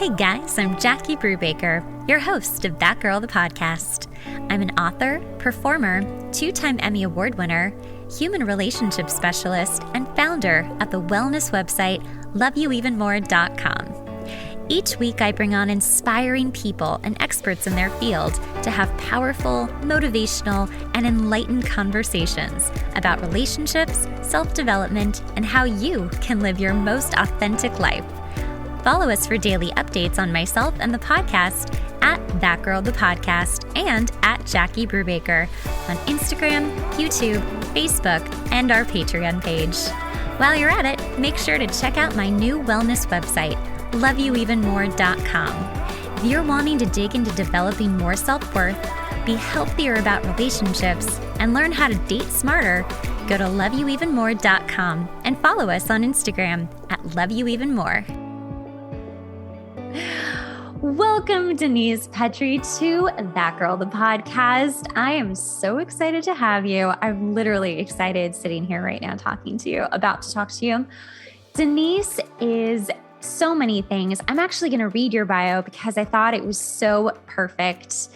Hey guys, I'm Jackie Brubaker, your host of That Girl the Podcast. I'm an author, performer, 2-time Emmy Award winner, human relationship specialist, and founder of the wellness website loveyouevenmore.com. Each week, I bring on inspiring people and experts in their field to have powerful, motivational, and enlightened conversations about relationships, self-development, and how you can live your most authentic life. Follow us for daily updates on myself and the podcast at That Girl the Podcast and at Jackie Brubaker on Instagram, YouTube, Facebook, and our Patreon page. While you're at it, make sure to check out my new wellness website, loveyouevenmore.com. If you're wanting to dig into developing more self-worth, be healthier about relationships, and learn how to date smarter, go to loveyouevenmore.com and follow us on Instagram at loveyouevenmore. Welcome, Denise Petry, to That Girl the Podcast. I am so excited to have you. I'm literally excited sitting here right now talking to you, about to talk to you. Denise is so many things. I'm actually going to read your bio because I thought it was so perfect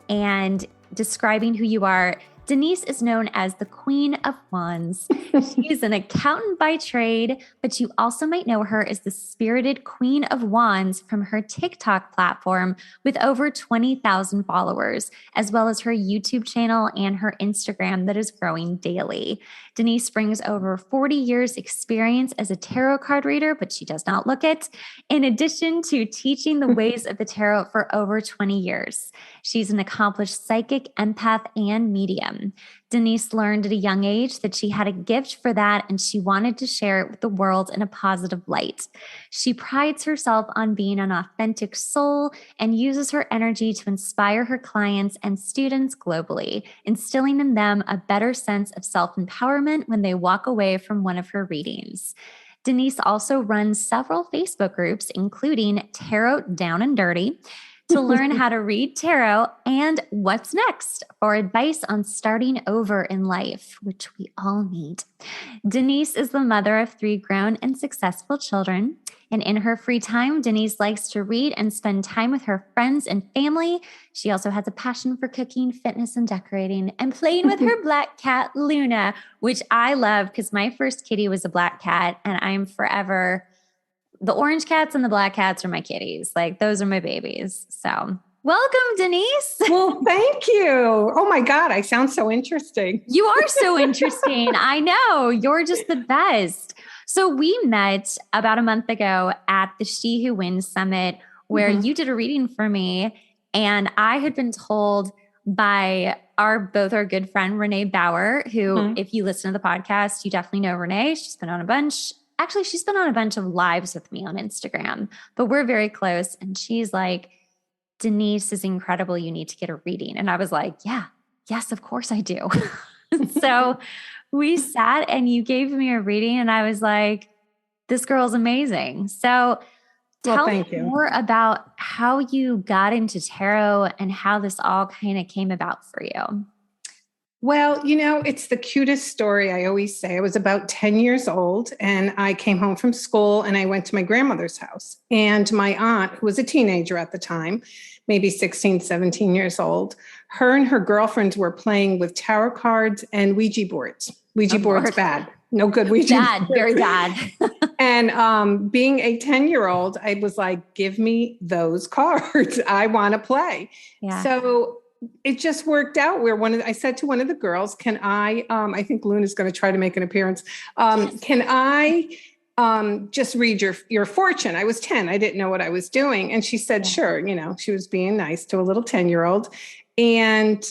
and describing who you are. Denise is known as the Queen of Wands. She's an accountant by trade, but you also might know her as the spirited Queen of Wands from her TikTok platform with over 20,000 followers, as well as her YouTube channel and her Instagram that is growing daily. Denise brings over 40 years experience as a tarot card reader, but she does not look it, in addition to teaching the ways of the tarot for over 20 years. She's an accomplished psychic, empath, and medium. Denise learned at a young age that she had a gift for that and she wanted to share it with the world in a positive light. She prides herself on being an authentic soul and uses her energy to inspire her clients and students globally, instilling in them a better sense of self-empowerment when they walk away from one of her readings. Denise also runs several Facebook groups, including Tarot Down and Dirty, to learn how to read tarot and what's next for advice on starting over in life, which we all need. Denise is the mother of 3 grown and successful children. And in her free time, Denise likes to read and spend time with her friends and family. She also has a passion for cooking, fitness, and decorating, and playing with her black cat, Luna, which I love because my first kitty was a black cat, and I'm forever... The orange cats and the black cats are my kitties. Like, those are my babies. So welcome, Denise. Well, thank you. Oh my God. I sound so interesting. You are so interesting. I know. You're just the best. So we met about a month ago at the She Who Wins Summit where you did a reading for me. And I had been told by both our good friend, Renee Bauer, who, if you listen to the podcast, you definitely know Renee. She's been on a bunch. Actually, she's been on a bunch of lives with me on Instagram, but we're very close. And she's like, Denise is incredible. You need to get a reading. And I was like, yes, of course I do. So we sat and you gave me a reading and I was like, this girl's amazing. So tell me more about how you got into tarot and how this all kind of came about for you. Well, it's the cutest story. I always say I was about 10 years old and I came home from school and I went to my grandmother's house, and my aunt, who was a teenager at the time, maybe 16, 17 years old, her and her girlfriends were playing with tarot cards and Ouija boards. Ouija boards, bad. No good Ouija boards. Very bad. And being a 10-year-old, I was like, give me those cards. I want to play. Yeah. So it just worked out where I said to one of the girls, can I think Luna's going to try to make an appearance. Can I just read your fortune? I was 10. I didn't know what I was doing. And she said, sure. She was being nice to a little 10-year-old. And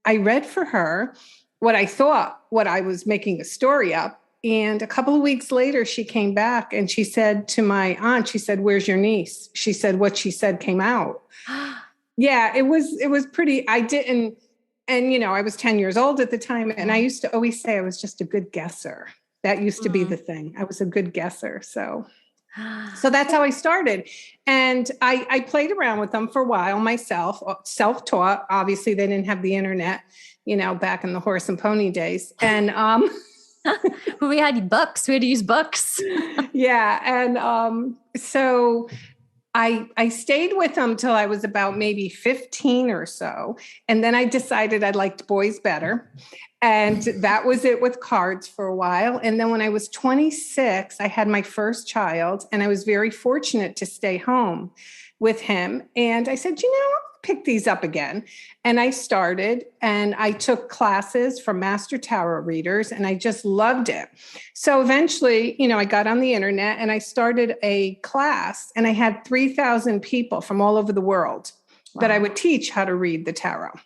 I read for her what I was making a story up. And a couple of weeks later, she came back and she said to my aunt, she said, where's your niece? She said, what she said came out. Yeah, it was pretty, I didn't, and I was 10 years old at the time. And I used to always say I was just a good guesser. That used to be the thing. I was a good guesser. So that's how I started. And I played around with them for a while myself, self-taught. Obviously they didn't have the internet, back in the horse and pony days. And, we had books. We had to use books. Yeah. And, so I stayed with them till I was about maybe 15 or so. And then I decided I liked boys better. And that was it with cards for a while. And then when I was 26, I had my first child, and I was very fortunate to stay home with him. And I said, I'll pick these up again. And I started, and I took classes from master tarot readers, and I just loved it. So eventually, I got on the internet and I started a class, and I had 3,000 people from all over the world that I would teach how to read the tarot.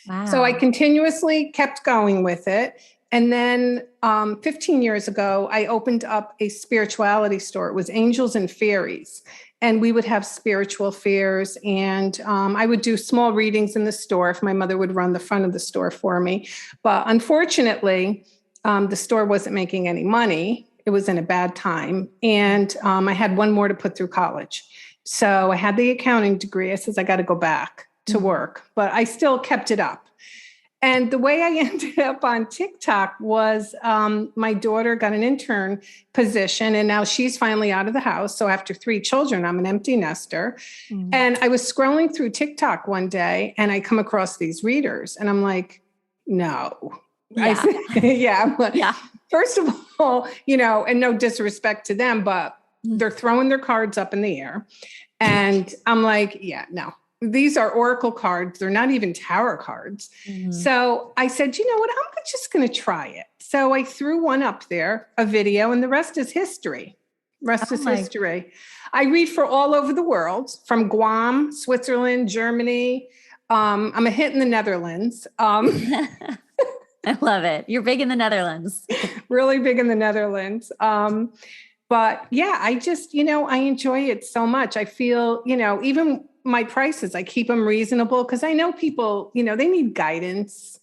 Wow. So I continuously kept going with it. And then 15 years ago, I opened up a spirituality store. It was Angels and Fairies. And we would have spiritual fairs. And I would do small readings in the store if my mother would run the front of the store for me. But unfortunately, the store wasn't making any money. It was in a bad time. And I had one more to put through college. So I had the accounting degree. I said, I got to go back to work, but I still kept it up. And the way I ended up on TikTok was my daughter got an intern position, and now she's finally out of the house. So after 3 children, I'm an empty nester. Mm-hmm. And I was scrolling through TikTok one day, and I come across these readers, and I'm like, no. Yeah. Yeah. First of all, and no disrespect to them, but they're throwing their cards up in the air. And I'm like, yeah, no. These are oracle cards. They're not even tarot cards. Mm-hmm. So I said, you know what? I'm just going to try it. So I threw one up there, a video, and the rest is history. History. I read for all over the world, from Guam, Switzerland, Germany. I'm a hit in the Netherlands. I love it. You're big in the Netherlands. Really big in the Netherlands. But yeah, I just, I enjoy it so much. I feel, even my prices, I keep them reasonable because I know people, they need guidance.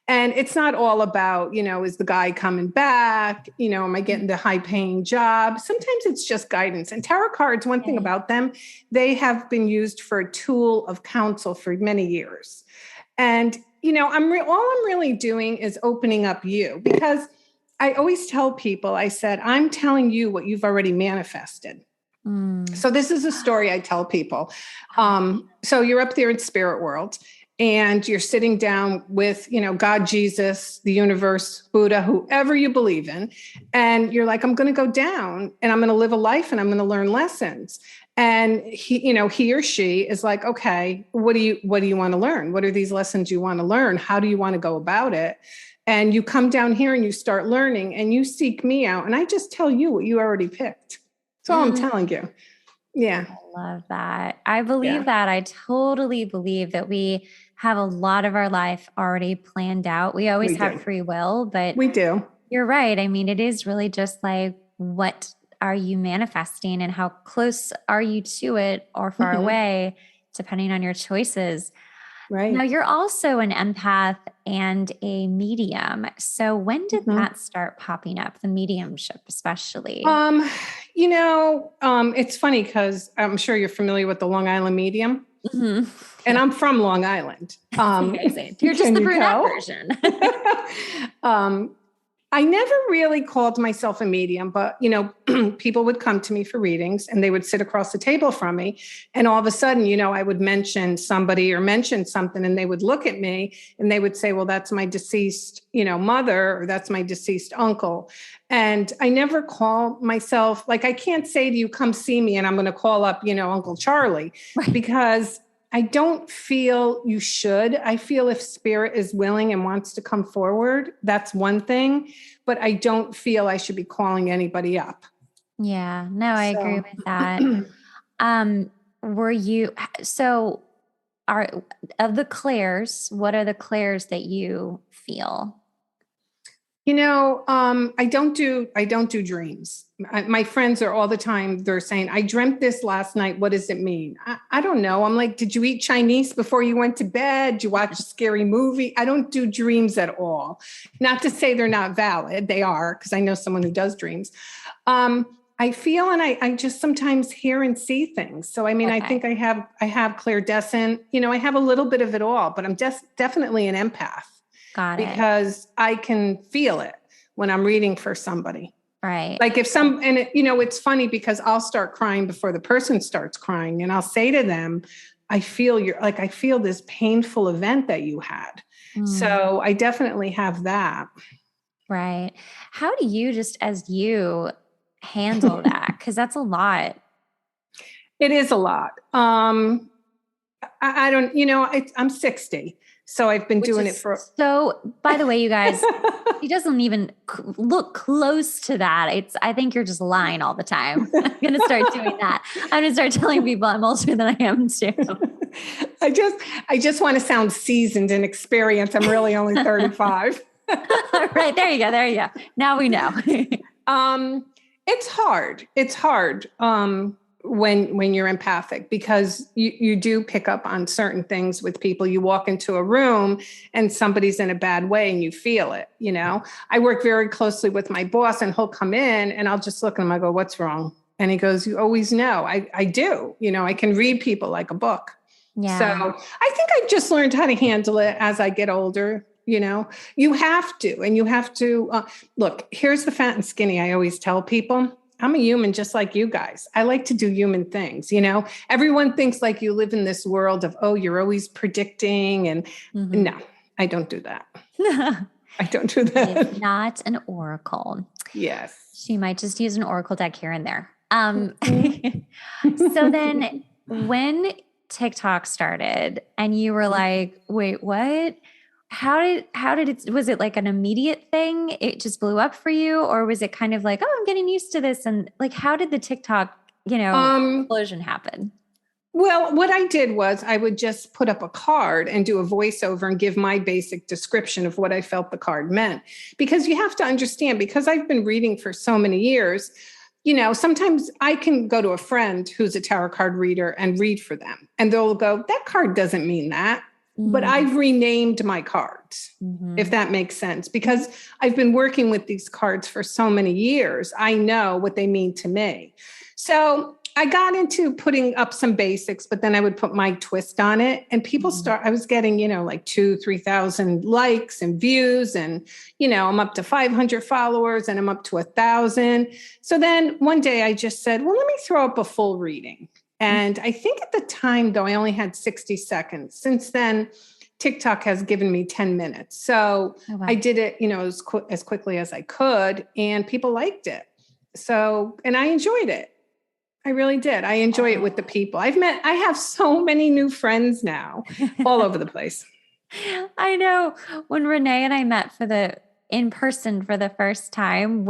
And it's not all about, is the guy coming back? Am I getting the high paying job? Sometimes it's just guidance. And tarot cards, one thing about them, they have been used for a tool of counsel for many years. And, all I'm really doing is opening up you, because I always tell people, I said, I'm telling you what you've already manifested. So this is a story I tell people. So you're up there in spirit world, and you're sitting down with, God, Jesus, the universe, Buddha, whoever you believe in. And you're like, I'm going to go down, and I'm going to live a life, and I'm going to learn lessons. And he or she is like, okay, what do you want to learn? What are these lessons you want to learn? How do you want to go about it? And you come down here and you start learning, and you seek me out, and I just tell you what you already picked. That's all I'm telling you. Yeah. I love that. I believe that. I totally believe that we have a lot of our life already planned out. We always have free will, but we do. You're right. I mean, it is really just like, what are you manifesting, and how close are you to it, or far away, depending on your choices. Right. Now, you're also an empath and a medium. So when did that start popping up, the mediumship especially? It's funny because I'm sure you're familiar with the Long Island medium. Mm-hmm. And I'm from Long Island. Amazing. You're just the brunette version. I never really called myself a medium, but, people would come to me for readings, and they would sit across the table from me. And all of a sudden, I would mention somebody or mention something, and they would look at me and they would say, well, that's my deceased, mother, or that's my deceased uncle. And I never call myself, like, I can't say to you, come see me, and I'm going to call up, Uncle Charlie, because I don't feel you should. I feel if spirit is willing and wants to come forward, that's one thing, but I don't feel I should be calling anybody up. Yeah, no, I agree with that. Of the clairs, what are the clairs that you feel? I don't do dreams. My friends are all the time, they're saying, I dreamt this last night. What does it mean? I don't know. I'm like, did you eat Chinese before you went to bed? Did you watch a scary movie? I don't do dreams at all. Not to say they're not valid. They are, because I know someone who does dreams. I feel, and I just sometimes hear and see things. So, I mean, okay. I think I have clairdescent, I have a little bit of it all, but I'm definitely an empath. Got it. Because I can feel it when I'm reading for somebody. Right. Like it's funny because I'll start crying before the person starts crying, and I'll say to them, I feel this painful event that you had. So I definitely have that. Right. How do you, just as you, handle that? Because that's a lot. It is a lot. I don't, I'm 60. So I've been doing it for. So, by the way, you guys, he doesn't even look close to that. I think you're just lying all the time. I'm going to start doing that. I'm going to start telling people I'm older than I am too. I just want to sound seasoned and experienced. I'm really only 35. Right. There you go. There you go. Now we know. It's hard. It's hard. When you're empathic, because you do pick up on certain things with people. You walk into a room and somebody's in a bad way and you feel it, I work very closely with my boss, and he'll come in and I'll just look at him. I go, what's wrong? And he goes, you always know. I do, I can read people like a book. Yeah. So I think I've just learned how to handle it as I get older. You have to, look, here's the fat and skinny. I always tell people, I'm a human just like you guys. I like to do human things. Everyone thinks like you live in this world of, oh, you're always predicting. And no, I don't do that. I don't do that. It's not an oracle. Yes. She might just use an oracle deck here and there. So then when TikTok started and you were like, wait, what? How did it, was it like an immediate thing? It just blew up for you? Or was it kind of like, oh, I'm getting used to this? And like, how did the TikTok, explosion happen? Well, what I did was I would just put up a card and do a voiceover and give my basic description of what I felt the card meant. Because you have to understand, because I've been reading for so many years, sometimes I can go to a friend who's a tarot card reader and read for them. And they'll go, that card doesn't mean that. But I've renamed my cards, if that makes sense, because I've been working with these cards for so many years. I know what they mean to me. So I got into putting up some basics, but then I would put my twist on it. And people I was getting, like 2,000-3,000 likes and views. And, I'm up to 500 followers and I'm up to 1,000. So then one day I just said, well, let me throw up a full reading. And I think at the time, though, I only had 60 seconds. Since then, TikTok has given me 10 minutes. So I did it, as quickly as I could, and people liked it. So, and I enjoyed it. I really did. I enjoy it with the people I have so many new friends now all over the place. I know when Renee and I met in person for the first time,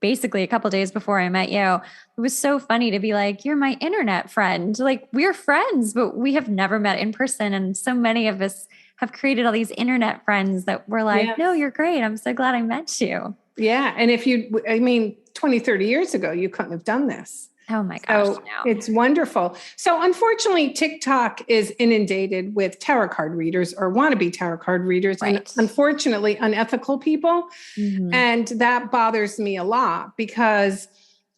basically a couple days before I met you, it was so funny to be like, you're my internet friend. Like, we're friends, but we have never met in person. And so many of us have created all these internet friends that were like, no, you're great. I'm so glad I met you. Yeah. And 20, 30 years ago, you couldn't have done this. Oh my gosh. So it's wonderful. So unfortunately, TikTok is inundated with tarot card readers or wannabe tarot card readers, and unfortunately unethical people. And that bothers me a lot, because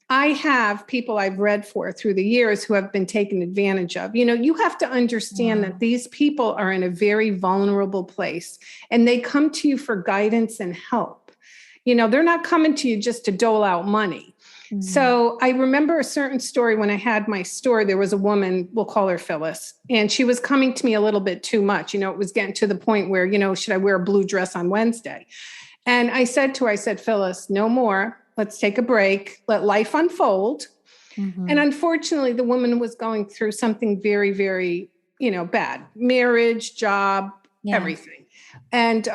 I have people I've read for through the years who have been taken advantage of. You have to understand that these people are in a very vulnerable place, and they come to you for guidance and help. They're not coming to you just to dole out money. So I remember a certain story when I had my store. There was a woman, we'll call her Phyllis, and she was coming to me a little bit too much. It was getting to the point where, should I wear a blue dress on Wednesday? And I said to her, Phyllis, no more. Let's take a break. Let life unfold. And unfortunately, the woman was going through something very, very, bad. Marriage, job, everything. And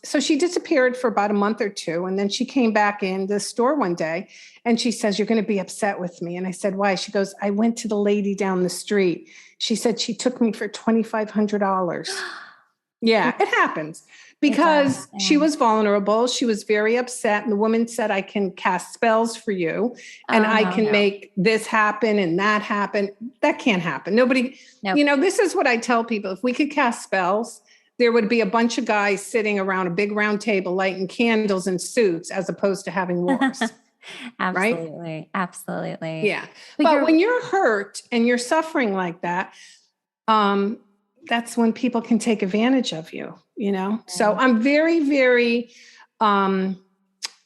so she disappeared for about a month or two. And then she came back in the store one day and she says, you're going to be upset with me. And I said, why? She goes, I went to the lady down the street. She said she took me for $2,500. Yeah, it happens, because she was vulnerable. She was very upset. And the woman said, I can cast spells for you and I can make this happen and that happen. That can't happen. Nobody, this is what I tell people. If we could cast spells, there would be a bunch of guys sitting around a big round table lighting candles in suits, as opposed to having wars. Absolutely. Right? Absolutely. Yeah. But when you're hurt and you're suffering like that, that's when people can take advantage of you, So I'm very, very,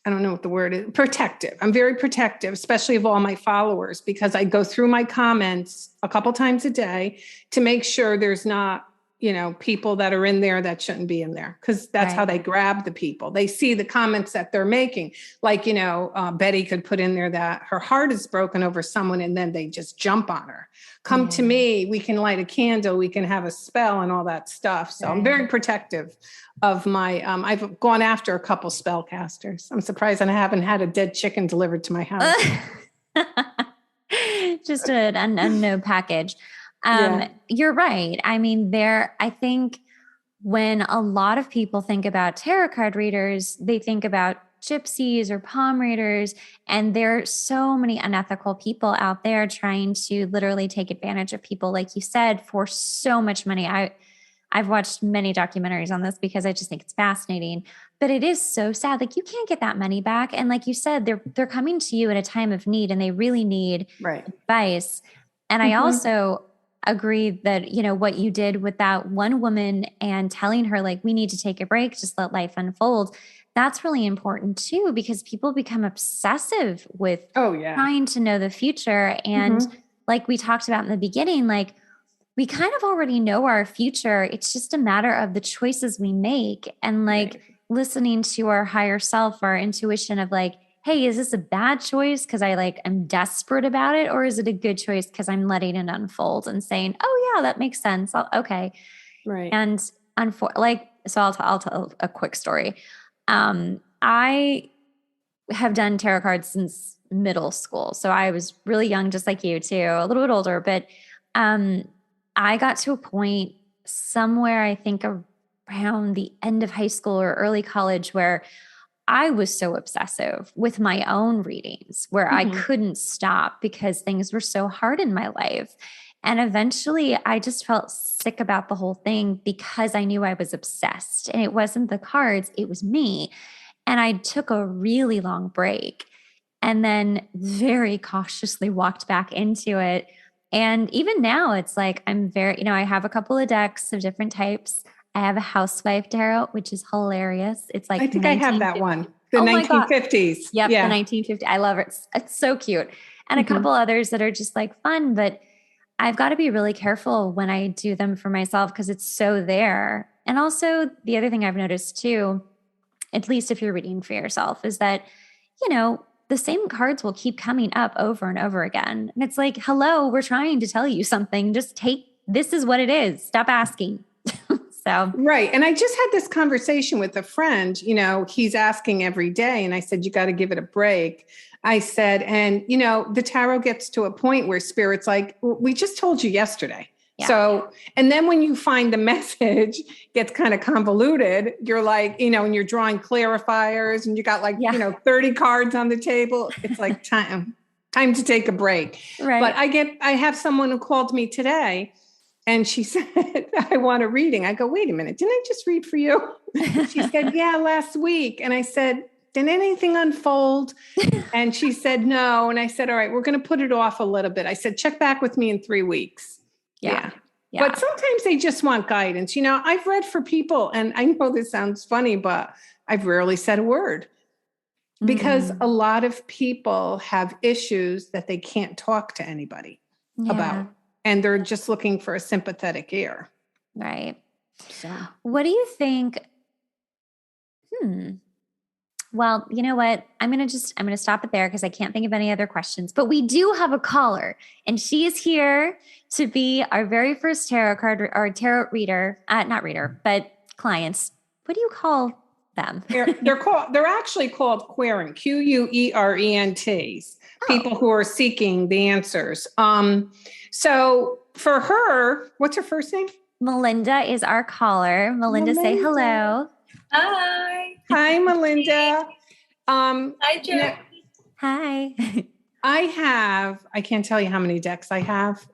I don't know what the word is, protective. I'm very protective, especially of all my followers, because I go through my comments a couple times a day to make sure there's not, people that are in there that shouldn't be in there. Cause that's how they grab the people. They see the comments that they're making. Like, Betty could put in there that her heart is broken over someone and then they just jump on her. Come to me, we can light a candle, we can have a spell and all that stuff. So I'm very protective of my, I've gone after a couple spellcasters. I'm surprised I haven't had a dead chicken delivered to my house. Just an unknown package. You're right. I mean, I think when a lot of people think about tarot card readers, they think about gypsies or palm readers, and there are so many unethical people out there trying to literally take advantage of people, like you said, for so much money. I've watched many documentaries on this because I just think it's fascinating, but it is so sad. Like, you can't get that money back. And like you said, they're coming to you at a time of need and they really need advice. And I also agree that, what you did with that one woman and telling her, like, we need to take a break, just let life unfold. That's really important too, because people become obsessive with trying to know the future. And like we talked about in the beginning, like, we kind of already know our future. It's just a matter of the choices we make and like listening to our higher self, our intuition of like, hey, is this a bad choice because I'm desperate about it? Or is it a good choice because I'm letting it unfold and saying, oh yeah, that makes sense. Okay. Right. And so I'll tell a quick story. I have done tarot cards since middle school. So I was really young, just like you too, a little bit older, but, I got to a point somewhere, I think around the end of high school or early college, where I was so obsessive with my own readings, where I couldn't stop because things were so hard in my life. And eventually I just felt sick about the whole thing because I knew I was obsessed, and it wasn't the cards, it was me. And I took a really long break and then very cautiously walked back into it. And even now it's like, I'm very, I have a couple of decks of different types. I have a housewife tarot, which is hilarious. It's like, I think I have that one. The 1950s. Yep. The 1950s. I love it. It's so cute. And a couple others that are just like fun, but I've got to be really careful when I do them for myself because it's so there. And also the other thing I've noticed too, at least if you're reading for yourself, is that, the same cards will keep coming up over and over again. And it's like, hello, we're trying to tell you something. Just this is what it is. Stop asking. So. Right. And I just had this conversation with a friend, he's asking every day. And I said, you got to give it a break. I said, and the tarot gets to a point where spirit's like, we just told you yesterday. Yeah. So, and then when you find the message gets kind of convoluted, you're like, and you're drawing clarifiers and you got 30 cards on the table. It's like time to take a break. Right. But I have someone who called me today and she said, I want a reading. I go, wait a minute. Didn't I just read for you? She said, yeah, last week. And I said, did anything unfold? And she said, no. And I said, all right, we're going to put it off a little bit. I said, check back with me in 3 weeks. Yeah. But sometimes they just want guidance. I've read for people, and I know this sounds funny, but I've rarely said a word because a lot of people have issues that they can't talk to anybody about, and they're just looking for a sympathetic ear. Right. So, what do you think? Well, you know what? I'm going to stop it there because I can't think of any other questions, but we do have a caller and she is here to be our very first tarot card or tarot reader, not reader, but clients. What do you call them? They're actually called querent, Querents, people who are seeking the answers. So for her, what's her first name? Melinda is our caller. Melinda. Say hello. Hi, Melinda. Hi, Jerry. Hi. I can't tell you how many decks I have.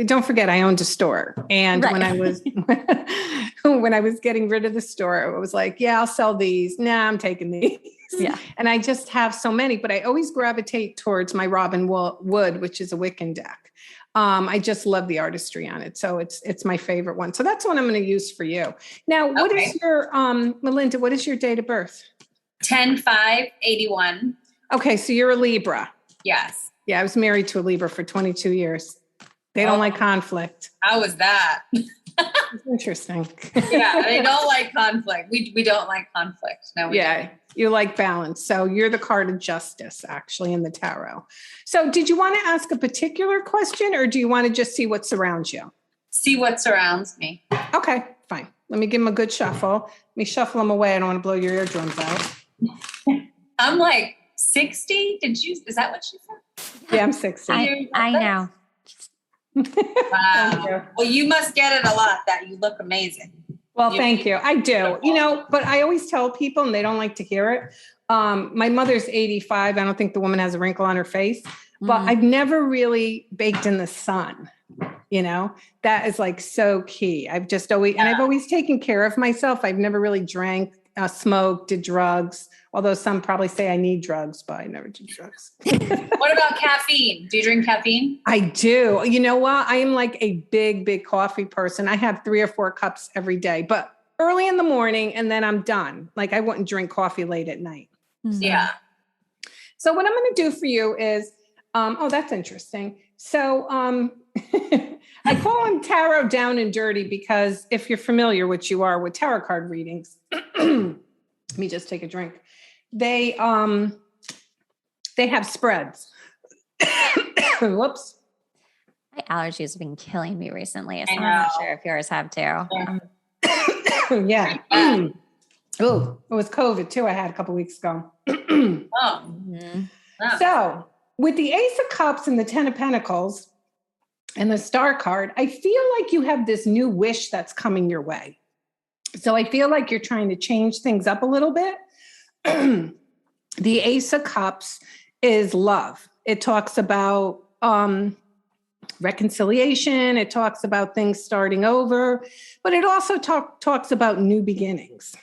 Don't forget, I owned a store. And when I was getting rid of the store, it was like, yeah, I'll sell these. Nah, I'm taking these. Yeah. And I just have so many, but I always gravitate towards my Robin Wood, which is a Wiccan deck. I just love the artistry on it. So it's my favorite one. So that's what I'm going to use for you. Now, what is your, Melinda, what is your date of birth? 10/5/81. Okay, so you're a Libra. Yes. Yeah, I was married to a Libra for 22 years. They don't like conflict. How was that? It's interesting. Yeah, they don't like conflict. We don't like conflict. No, we don't. You like balance. So you're the card of justice, actually, in the tarot. So did you want to ask a particular question, or do you want to just see what surrounds you? See what surrounds me. Okay, fine. Let me give them a good shuffle. Let me shuffle them away. I don't want to blow your eardrums out. I'm like 60. Is that what she said? Yeah, I'm 60. I know. Wow. Well, you must get it a lot that you look amazing. Well, thank you. I do, but I always tell people and they don't like to hear it. My mother's 85. I don't think the woman has a wrinkle on her face, but I've never really baked in the sun. That is like so key. I've just always, and I've always taken care of myself. I've never really drank, smoked, did drugs, although some probably say I need drugs, but I never do drugs. What about caffeine? Do you drink caffeine? I do. You know what? I am like a big, big coffee person. I have 3 or 4 cups every day, but early in the morning and then I'm done. Like I wouldn't drink coffee late at night. Yeah. So what I'm going to do for you is, that's interesting. So I call them tarot down and dirty because if you're familiar, which you are with tarot card readings, let me just take a drink. They have spreads. Whoops. My allergies have been killing me recently. So I'm not sure if yours have too. Yeah. Oh, it was COVID too. I had a couple weeks ago. So with the Ace of Cups and the 10 of Pentacles and the Star card, I feel like you have this new wish that's coming your way. So I feel like you're trying to change things up a little bit. The Ace of Cups is love. It talks about reconciliation. It talks about things starting over, but it also talks about new beginnings.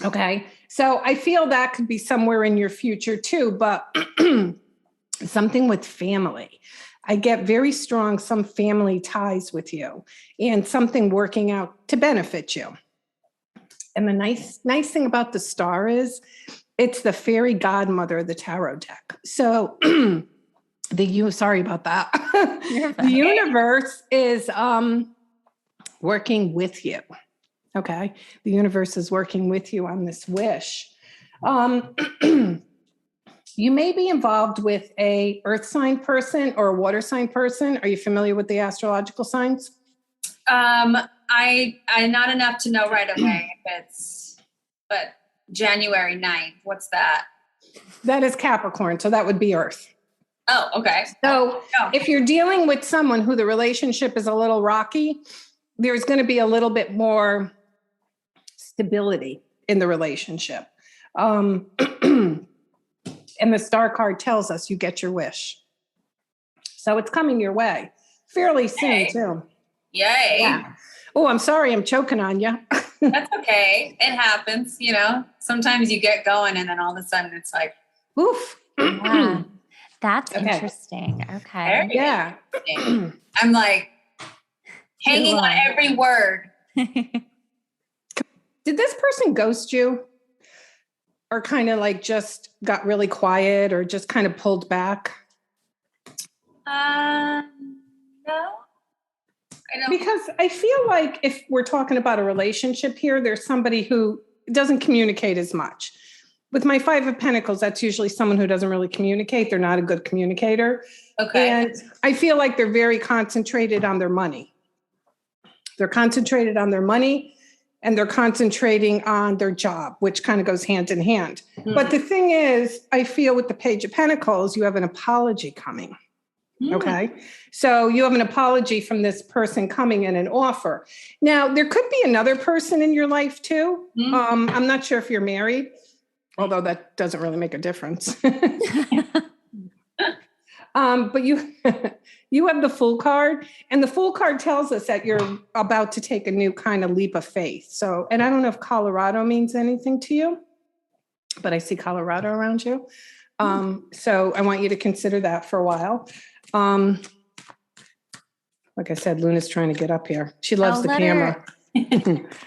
Okay. So I feel that could be somewhere in your future too, but something with family. I get very strong, some family ties with you and something working out to benefit you. And the nice thing about the Star is it's the fairy godmother of the tarot deck. So sorry about that. The universe is working with you. Okay. The universe is working with you on this wish. You may be involved with a earth sign person or a water sign person. Are you familiar with the astrological signs? I not enough to know right away but January 9th, what's that? That is Capricorn. So that would be earth. Oh, okay. So if you're dealing with someone who the relationship is a little rocky, there's going to be a little bit more stability in the relationship. And the Star card tells us you get your wish. So it's coming your way fairly soon too. Yay. Yeah. Oh, I'm sorry. I'm choking on you. That's okay. It happens. Sometimes you get going and then all of a sudden it's like, oof. Yeah. That's interesting. Okay. Yeah. Interesting. I'm like hanging on every word. Did this person ghost you? Or kind of like just got really quiet or just kind of pulled back? No. Because I feel like if we're talking about a relationship here, there's somebody who doesn't communicate as much. With my 5 of Pentacles, that's usually someone who doesn't really communicate. They're not a good communicator. Okay. And I feel like they're very concentrated on their money. They're concentrated on their money and they're concentrating on their job, which kind of goes hand in hand. Mm. But the thing is, I feel with the Page of Pentacles, you have an apology coming. Okay. So you have an apology from this person coming in an offer. Now, there could be another person in your life too. I'm not sure if you're married, although that doesn't really make a difference. But you have the Fool card, and the Fool card tells us that you're about to take a new kind of leap of faith. So, and I don't know if Colorado means anything to you, but I see Colorado around you. So I want you to consider that for a while. Like I said, Luna's trying to get up here. She loves the camera.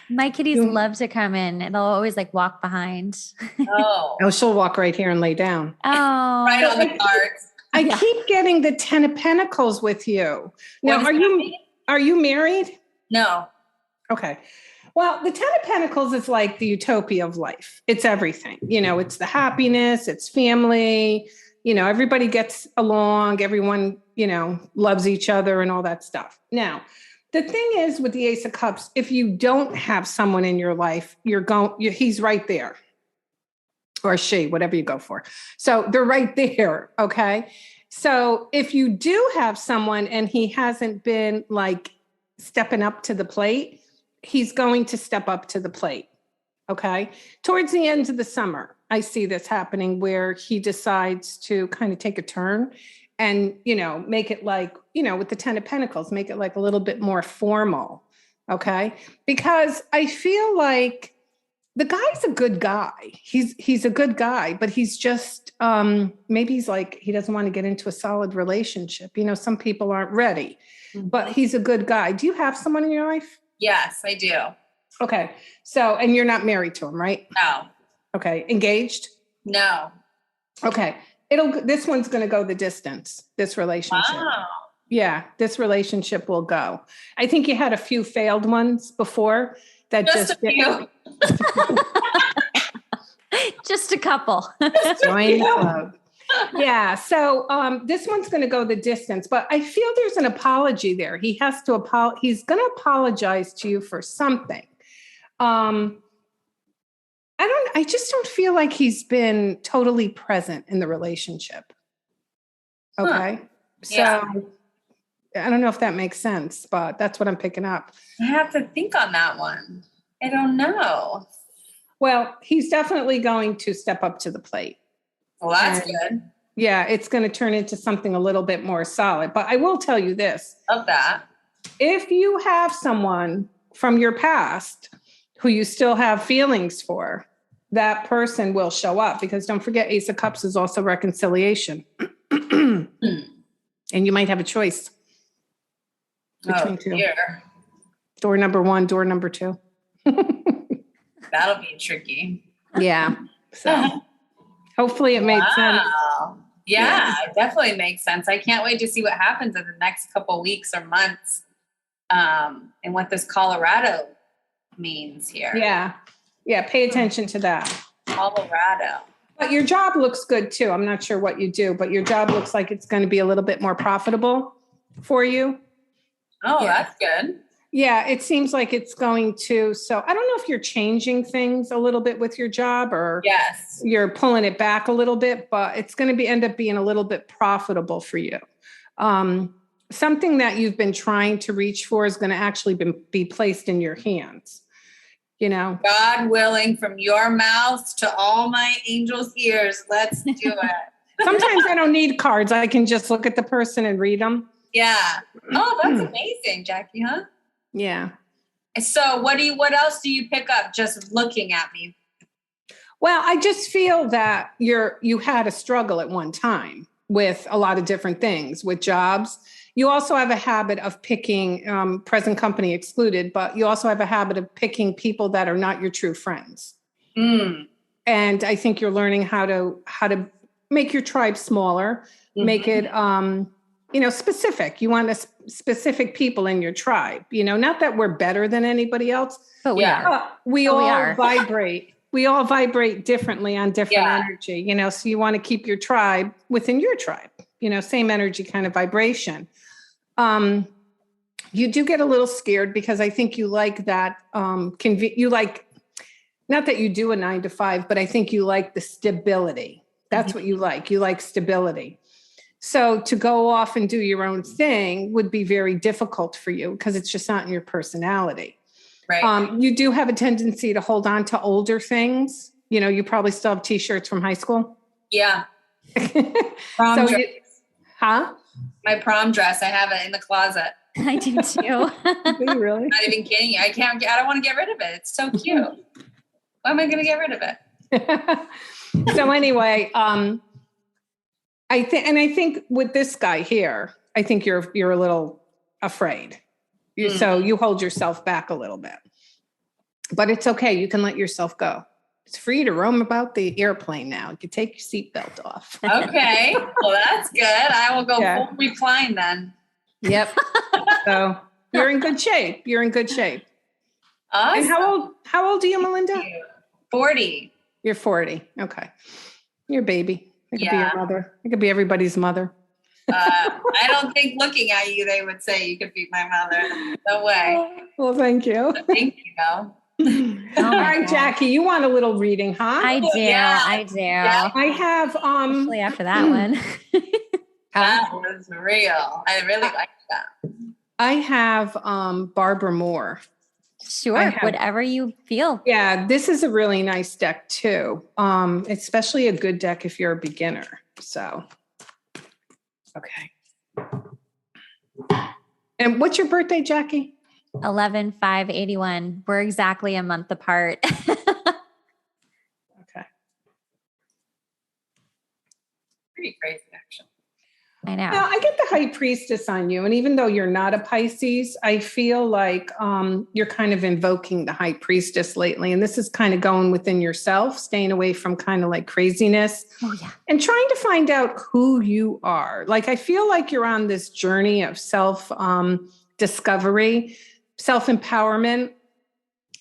My kitties love to come in and they'll always like walk behind. Oh, she'll walk right here and lay down. Oh, right on the cards. I keep getting the 10 of Pentacles with you. Now, are you married? No. Okay. Well, the 10 of Pentacles is like the utopia of life. It's everything. It's the happiness, it's family, everybody gets along, everyone, loves each other and all that stuff. Now, the thing is with the Ace of Cups, if you don't have someone in your life, he's right there. Or she, whatever you go for. So they're right there. Okay. So if you do have someone and he hasn't been like stepping up to the plate, he's going to step up to the plate. Okay. Towards the end of the summer, I see this happening where he decides to kind of take a turn and, make it like, with the 10 of Pentacles, make it like a little bit more formal. Okay. Because I feel like the guy's a good guy. He's a good guy, but he's just, maybe he's like, he doesn't want to get into a solid relationship. Some people aren't ready, but he's a good guy. Do you have someone in your life? Yes, I do. Okay. So, and you're not married to him, right? No. Okay. Engaged? No. Okay. This one's going to go the distance, this relationship. Wow. Yeah. This relationship will go. I think you had a few failed ones before that just a few. Just a couple. Join the club. Yeah. So this one's going to go the distance, but I feel there's an apology there. He has to he's going to apologize to you for something. I just don't feel like he's been totally present in the relationship. Okay. Yeah. So I don't know if that makes sense, but that's what I'm picking up. I have to think on that one. I don't know. Well, he's definitely going to step up to the plate. Well, that's good. Yeah, it's going to turn into something a little bit more solid. But I will tell you this. Of that. If you have someone from your past who you still have feelings for, that person will show up, because don't forget, Ace of Cups is also reconciliation. And you might have a choice between two. Dear. Door number 1, door number 2. That'll be tricky. Yeah. So hopefully it made sense. Yeah, it definitely makes sense. I can't wait to see what happens in the next couple weeks or months, and what this Colorado means here. Yeah. Yeah. Pay attention to that. Colorado. But your job looks good too. I'm not sure what you do, but your job looks like it's going to be a little bit more profitable for you. Oh, yeah. That's good. Yeah, it seems like it's going to. So I don't know if you're changing things a little bit with your job, or you're pulling it back a little bit, but it's going to end up being a little bit profitable for you. Something that you've been trying to reach for is going to actually be placed in your hands. God willing, from your mouth to all my angels' ears, let's do it. Sometimes I don't need cards. I can just look at the person and read them. Yeah. Oh, that's amazing, Jackie, huh? Yeah. So what else do you pick up just looking at me? Well, I just feel that you had a struggle at one time with a lot of different things, with jobs. You also have a habit of picking, present company excluded, but you also have a habit of picking people that are not your true friends. And I think you're learning how to make your tribe smaller, make it, specific. You want specific people in your tribe, not that we're better than anybody else, but we are. We all vibrate. We all vibrate differently on different energy, so you want to keep your tribe within your tribe, same energy kind of vibration. You do get a little scared because I think you like that, you like, not that you do a 9 to 5, but I think you like the stability. That's what you like. You like stability. So to go off and do your own thing would be very difficult for you because it's just not in your personality. Right. You do have a tendency to hold on to older things. You probably still have t-shirts from high school. Yeah. Prom dress. Huh? My prom dress. I have it in the closet. I do too. Do you really? Not even kidding you. I don't want to get rid of it. It's so cute. Why am I going to get rid of it? So anyway, I think with this guy here, I think you're a little afraid. So you hold yourself back a little bit. but it's okay. You can let yourself go. It's free to roam about the airplane now. You can take your seatbelt off. Okay. Well, that's good. I will go full recline then. Yep. So you're in good shape. You're in good shape. Awesome. And how old are you, Melinda? 40. You're 40. Okay. You're a baby. I could be your mother. I could be everybody's mother. I don't think looking at you, they would say you could be my mother. No way. Well, thank you. Thank you, though. All right, Jackie, you want a little reading, huh? I do. Yeah. I do. Yeah. I have Especially after that one. That was real. I really like that. I have Barbara Moore. Sure. Whatever you feel. Yeah, this is a really nice deck too. Especially a good deck if you're a beginner. So okay. And what's your birthday, Jackie? 11/5/81. We're exactly a month apart. Okay. Pretty crazy, actually. I know. Now, I get the High Priestess on you. And even though you're not a Pisces, I feel like you're kind of invoking the High Priestess lately. And this is kind of going within yourself, staying away from kind of like craziness. Oh, yeah. And trying to find out who you are. Like, I feel like you're on this journey of self-discovery, self-empowerment.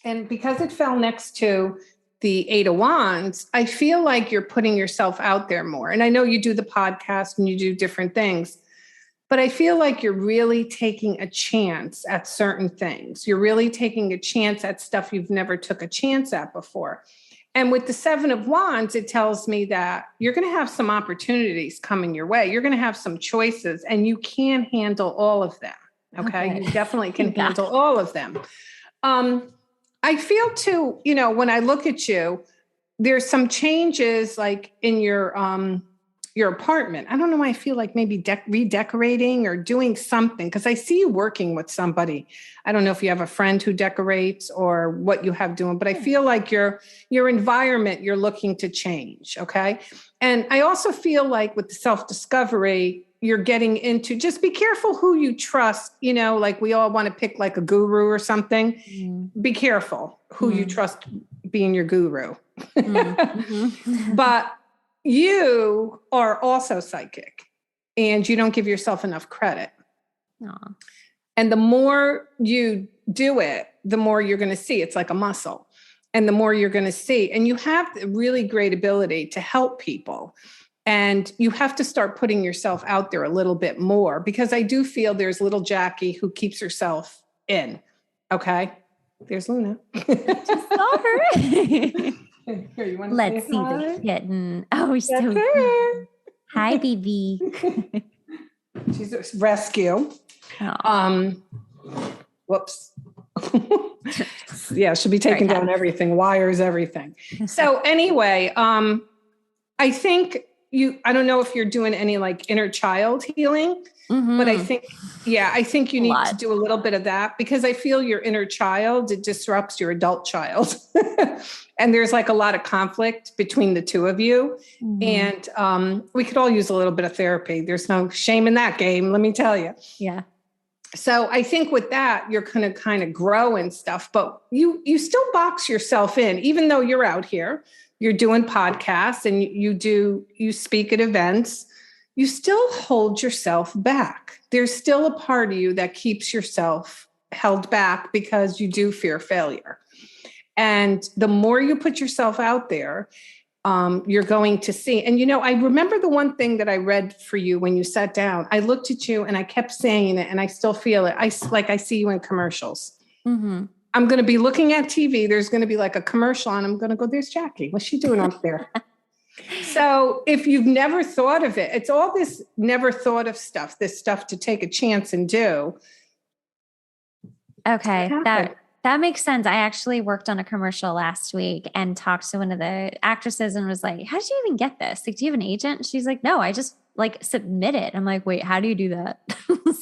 And because it fell next to the Eight of Wands, I feel like you're putting yourself out there more. And I know you do the podcast and you do different things, but I feel like you're really taking a chance at certain things. You're really taking a chance at stuff you've never took a chance at before. And with the Seven of Wands, it tells me that you're going to have some opportunities coming your way. You're going to have some choices and you can handle all of them. Okay. You definitely can handle all of them. I feel too, when I look at you, there's some changes like in your apartment. I don't know why I feel like maybe redecorating or doing something because I see you working with somebody. I don't know if you have a friend who decorates or what you have doing, but I feel like your environment, you're looking to change. Okay. And I also feel like with the self-discovery, you're getting into, just be careful who you trust, like we all want to pick like a guru or something. Mm. Be careful who you trust being your guru. But you are also psychic and you don't give yourself enough credit. Aww. And the more you do it, the more you're going to see. It's like a muscle. And the more you're going to see, and you have a really great ability to help people. And you have to start putting yourself out there a little bit more because I do feel there's little Jackie who keeps herself in. Okay. There's Luna. Just saw her. Here, Let's see the kitten. Oh, she's so cute. Hi, baby. She's a rescue. Whoops. Yeah, she'll be taking down everything, wires, everything. So anyway, I think I don't know if you're doing any like inner child healing, but I think you need to do a little bit of that because I feel your inner child, it disrupts your adult child. And there's like a lot of conflict between the two of you. And we could all use a little bit of therapy. There's no shame in that game, let me tell you. Yeah. So I think with that, you're going to kind of grow and stuff, but you still box yourself in, even though you're out here. You're doing podcasts and you speak at events, you still hold yourself back. There's still a part of you that keeps yourself held back because you do fear failure. And the more you put yourself out there, you're going to see. And, I remember the one thing that I read for you when you sat down, I looked at you and I kept saying it and I still feel it. I see you in commercials. Mm-hmm. I'm going to be looking at TV. There's going to be like a commercial and I'm going to go, there's Jackie. What's she doing up there? So if you've never thought of it, it's all this never thought of stuff, this stuff to take a chance and do. Okay. That makes sense. I actually worked on a commercial last week and talked to one of the actresses and was like, how did you even get this? Like, do you have an agent? And she's like, no, I just submit it. I'm like, wait, how do you do that?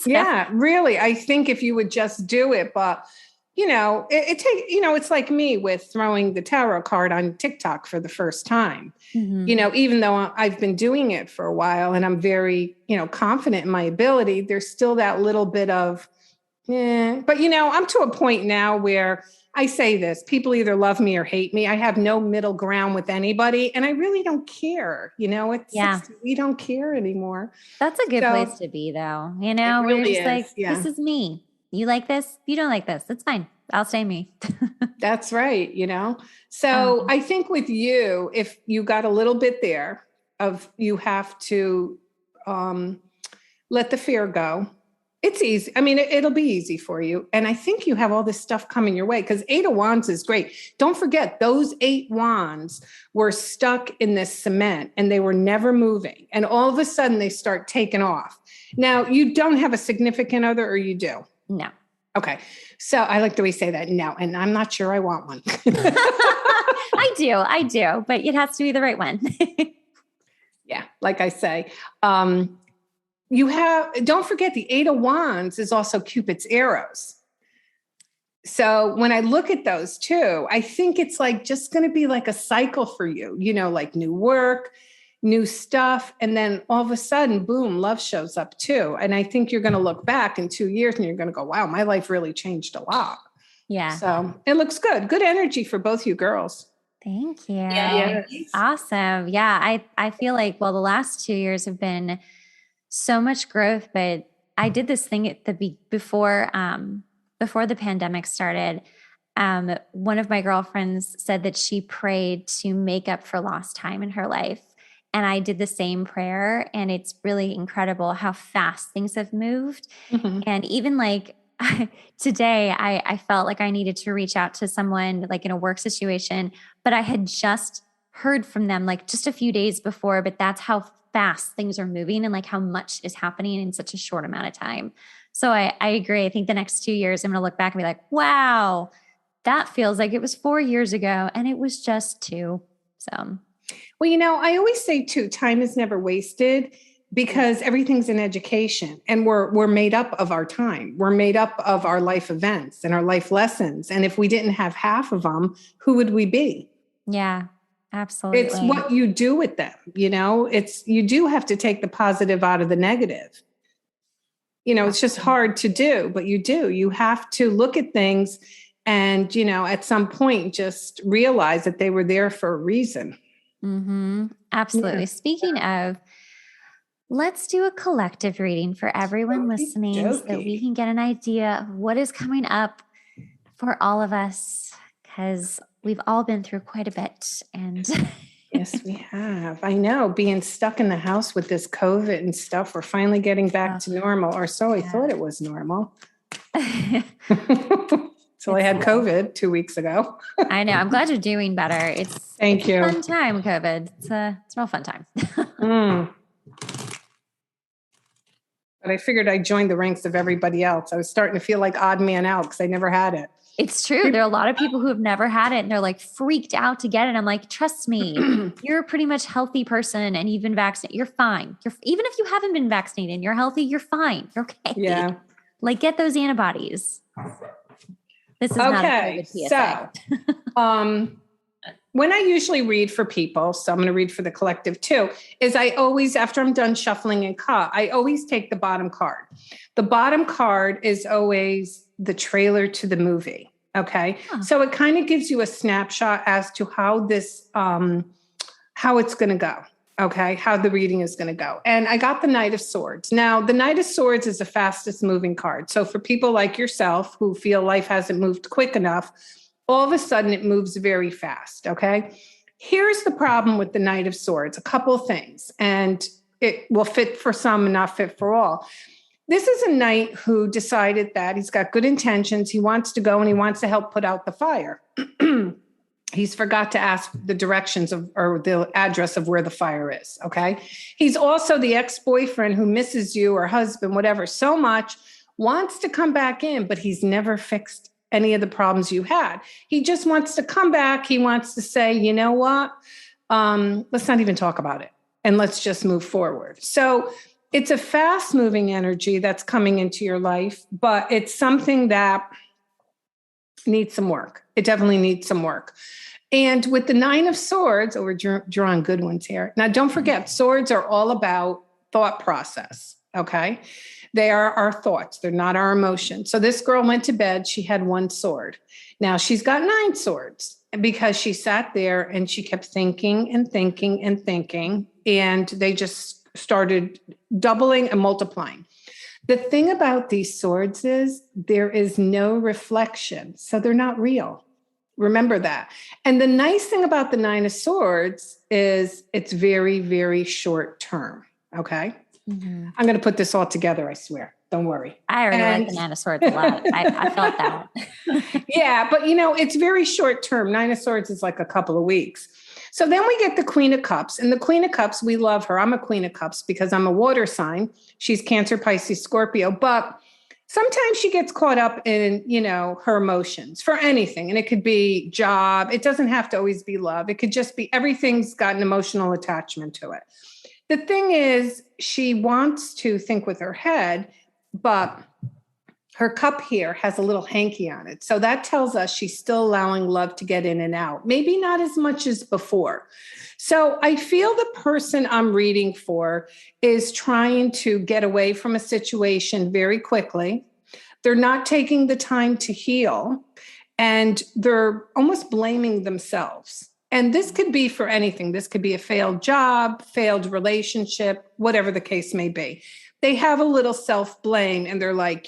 Yeah, really. I think if you would just do it, but it takes, it's like me with throwing the tarot card on TikTok for the first time, even though I've been doing it for a while and I'm very, confident in my ability, there's still that little bit of, but I'm to a point now where I say this, people either love me or hate me. I have no middle ground with anybody, and I really don't care. It's 60, we don't care anymore. That's a good place to be, though. It We're really just like, this is me. You like this? You don't like this? It's fine. I'll stay me. That's right. So I think with you, if you got a little bit there of you have to let the fear go. It's easy. I mean, it'll be easy for you. And I think you have all this stuff coming your way because 8 of Wands is great. Don't forget, those 8 wands were stuck in this cement and they were never moving. And all of a sudden they start taking off. Now, you don't have a significant other, or you do? No. Okay. So I like the way you say that now, and I'm not sure I want one. I do, but it has to be the right one. Yeah. Like I say, don't forget the 8 of Wands is also Cupid's arrows. So when I look at those too, I think it's like just going to be like a cycle for you, like new work, new stuff. And then all of a sudden, boom, love shows up too. And I think you're going to look back in 2 years and you're going to go, wow, my life really changed a lot. Yeah. So it looks good. Good energy for both you girls. Thank you. Yeah. Awesome. Yeah. I feel like, the last 2 years have been so much growth, but I did this thing at before the pandemic started. One of my girlfriends said that she prayed to make up for lost time in her life. And I did the same prayer, and it's really incredible how fast things have moved. Mm-hmm. And even like today, I felt like I needed to reach out to someone like in a work situation, but I had just heard from them like just a few days before, but that's how fast things are moving and like how much is happening in such a short amount of time. So I agree. I think the next 2 years, I'm going to look back and be like, wow, that feels like it was 4 years ago and it was just 2. So, well, I always say too, time is never wasted because everything's in education and we're made up of our time. We're made up of our life events and our life lessons. And if we didn't have half of them, who would we be? Yeah. Absolutely. It's what you do with them. You do have to take the positive out of the negative. It's just hard to do, but you have to look at things and, at some point just realize that they were there for a reason. Mm-hmm. Absolutely. Yeah. Speaking of, let's do a collective reading for everyone listening so that we can get an idea of what is coming up for all of us, because we've all been through quite a bit. And yes, we have. I know, being stuck in the house with this COVID and stuff, we're finally getting back to normal, or so I thought it was normal. So I had COVID 2 weeks ago. I know. I'm glad you're doing better. Thank you. A fun time, COVID. It's a real fun time. But I figured I'd join the ranks of everybody else. I was starting to feel like odd man out because I never had it. It's true. There are a lot of people who have never had it and they're like freaked out to get it. I'm like, trust me, you're a pretty much healthy person and you've been vaccinated. You're fine. Even if you haven't been vaccinated and you're healthy, you're fine. You're okay. Yeah. Like get those antibodies. This is not a COVID PSA. So, when I usually read for people, so I'm going to read for the collective too, is I always, after I'm done shuffling and cut, I always take the bottom card. The bottom card is always the trailer to the movie. Okay. Huh. So it kind of gives you a snapshot as to how this, how it's going to go. Okay. How the reading is going to go. And I got the Knight of Swords. Now the Knight of Swords is the fastest moving card. So for people like yourself who feel life hasn't moved quick enough, all of a sudden it moves very fast. Okay. Here's the problem with the Knight of Swords. A couple of things, and it will fit for some and not fit for all. This is a knight who decided that he's got good intentions. He wants to go and he wants to help put out the fire. He's forgot to ask the directions or the address of where the fire is. Okay. He's also the ex-boyfriend who misses you or husband, whatever, so much, wants to come back in, but he's never fixed any of the problems you had. He just wants to come back. He wants to say, you know what? Let's not even talk about it. And let's just move forward. So it's a fast moving energy that's coming into your life, but it's something that needs some work. It definitely needs some work. And with the Nine of Swords, we're drawing good ones here. Now, don't forget, swords are all about thought process. Okay. They are our thoughts. They're not our emotions. So this girl went to bed. She had one sword. Now she's got 9 swords because she sat there and she kept thinking and thinking and thinking. And they just started doubling and multiplying. The thing about these swords is there is no reflection. So they're not real. Remember that. And the nice thing about the 9 of Swords is it's very, very short term. Okay. Mm-hmm. I'm going to put this all together. I swear. Don't worry. I already like the 9 of Swords a lot. I felt that. Yeah. But it's very short term. 9 of Swords is like a couple of weeks. So then we get the Queen of Cups, and the Queen of Cups, we love her. I'm a Queen of Cups because I'm a water sign. She's Cancer, Pisces, Scorpio, but sometimes she gets caught up in, her emotions for anything. And it could be job. It doesn't have to always be love. It could just be everything's got an emotional attachment to it. The thing is, she wants to think with her head, but her cup here has a little hanky on it. So that tells us she's still allowing love to get in and out. Maybe not as much as before. So I feel the person I'm reading for is trying to get away from a situation very quickly. They're not taking the time to heal, and they're almost blaming themselves. And this could be for anything. This could be a failed job, failed relationship, whatever the case may be. They have a little self-blame, and they're like,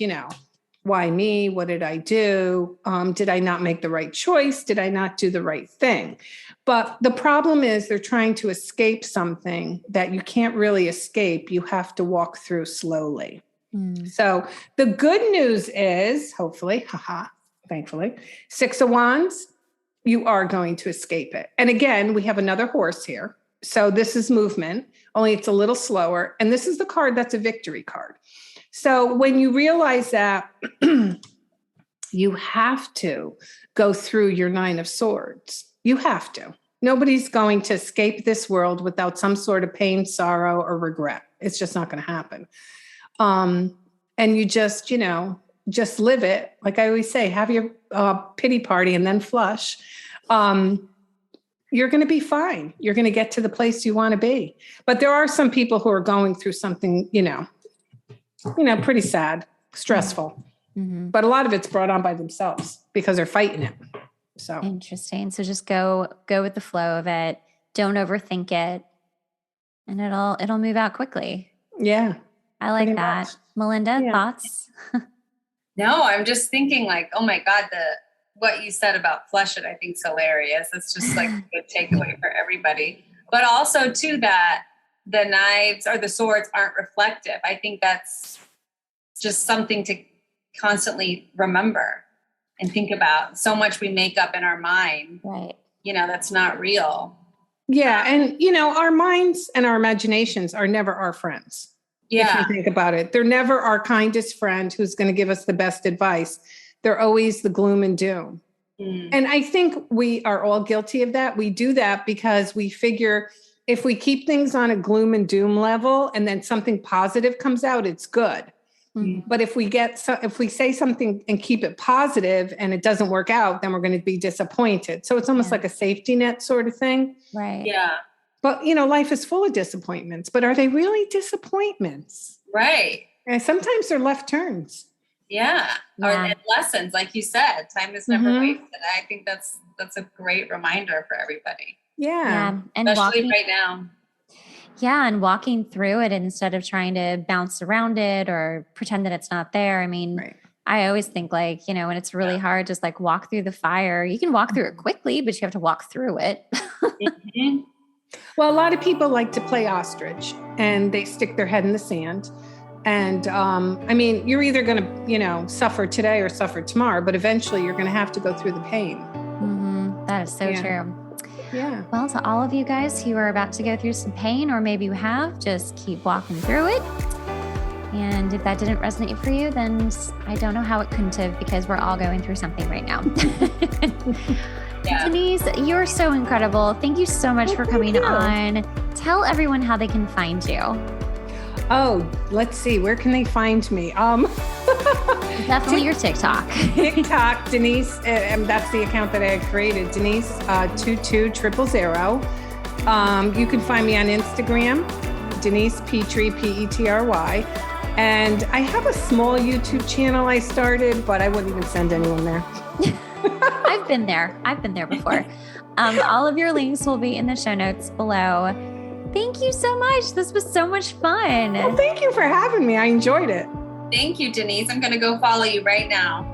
why me? What did I do? Did I not make the right choice? Did I not do the right thing? But the problem is they're trying to escape something that you can't really escape. You have to walk through slowly. So the good news is, hopefully, thankfully, 6 of Wands, you are going to escape it. And again, we have another horse here. So this is movement, only it's a little slower. And this is the card that's a victory card. So when you realize that you have to go through your 9 of Swords, you have to. Nobody's going to escape this world without some sort of pain, sorrow, or regret. It's just not going to happen. And you just live it. Like I always say, have your pity party and then flush. You're going to be fine. You're going to get to the place you want to be. But there are some people who are going through something, pretty sad, stressful. Mm-hmm. But a lot of it's brought on by themselves because they're fighting it. So interesting. So just go with the flow of it. Don't overthink it, and it'll move out quickly. Yeah, I like that. Much. Melinda, thoughts? No, I'm just thinking like, oh my God, what you said about flush it, I think is hilarious. It's just like a good takeaway for everybody. But also too, that the knives or the swords aren't reflective. I think that's just something to constantly remember and think about. So much we make up in our mind, right? That's not real. Yeah. And, our minds and our imaginations are never our friends. Yeah. If you think about it, they're never our kindest friend who's going to give us the best advice. They're always the gloom and doom. And I think we are all guilty of that. We do that because we figure if we keep things on a gloom and doom level and then something positive comes out, it's good. But if we say something and keep it positive and it doesn't work out, then we're going to be disappointed. So it's almost like a safety net sort of thing. Right. Yeah. But, life is full of disappointments, but are they really disappointments? Right. And sometimes they're left turns. Yeah. And lessons, like you said, time is never wasted. I think that's a great reminder for everybody. Yeah. And especially right now. Yeah. And walking through it instead of trying to bounce around it or pretend that it's not there. I mean, right. I always think like, when it's really hard, just like walk through the fire. You can walk through it quickly, but you have to walk through it. Well, a lot of people like to play ostrich and they stick their head in the sand. And you're either going to, suffer today or suffer tomorrow, but eventually you're going to have to go through the pain. Mm-hmm. That is so true. Yeah. Well, to all of you guys who are about to go through some pain, or maybe you have, just keep walking through it. And if that didn't resonate for you, then I don't know how it couldn't have, because we're all going through something right now. Denise, you're so incredible. Thank you so much for coming on. Tell everyone how they can find you. Oh, let's see. Where can they find me? Definitely your TikTok. TikTok, Denise, and that's the account that I created, Denise 22000. You can find me on Instagram, Denise Petry, Petry. And I have a small YouTube channel I started, but I wouldn't even send anyone there. I've been there before. All of your links will be in the show notes below. Thank you so much. This was so much fun. Well, thank you for having me. I enjoyed it. Thank you, Denise. I'm going to go follow you right now.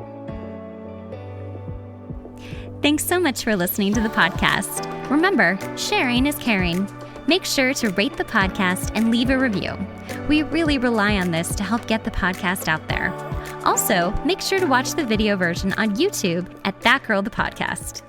Thanks so much for listening to the podcast. Remember, sharing is caring. Make sure to rate the podcast and leave a review. We really rely on this to help get the podcast out there. Also, make sure to watch the video version on YouTube at That Girl the Podcast.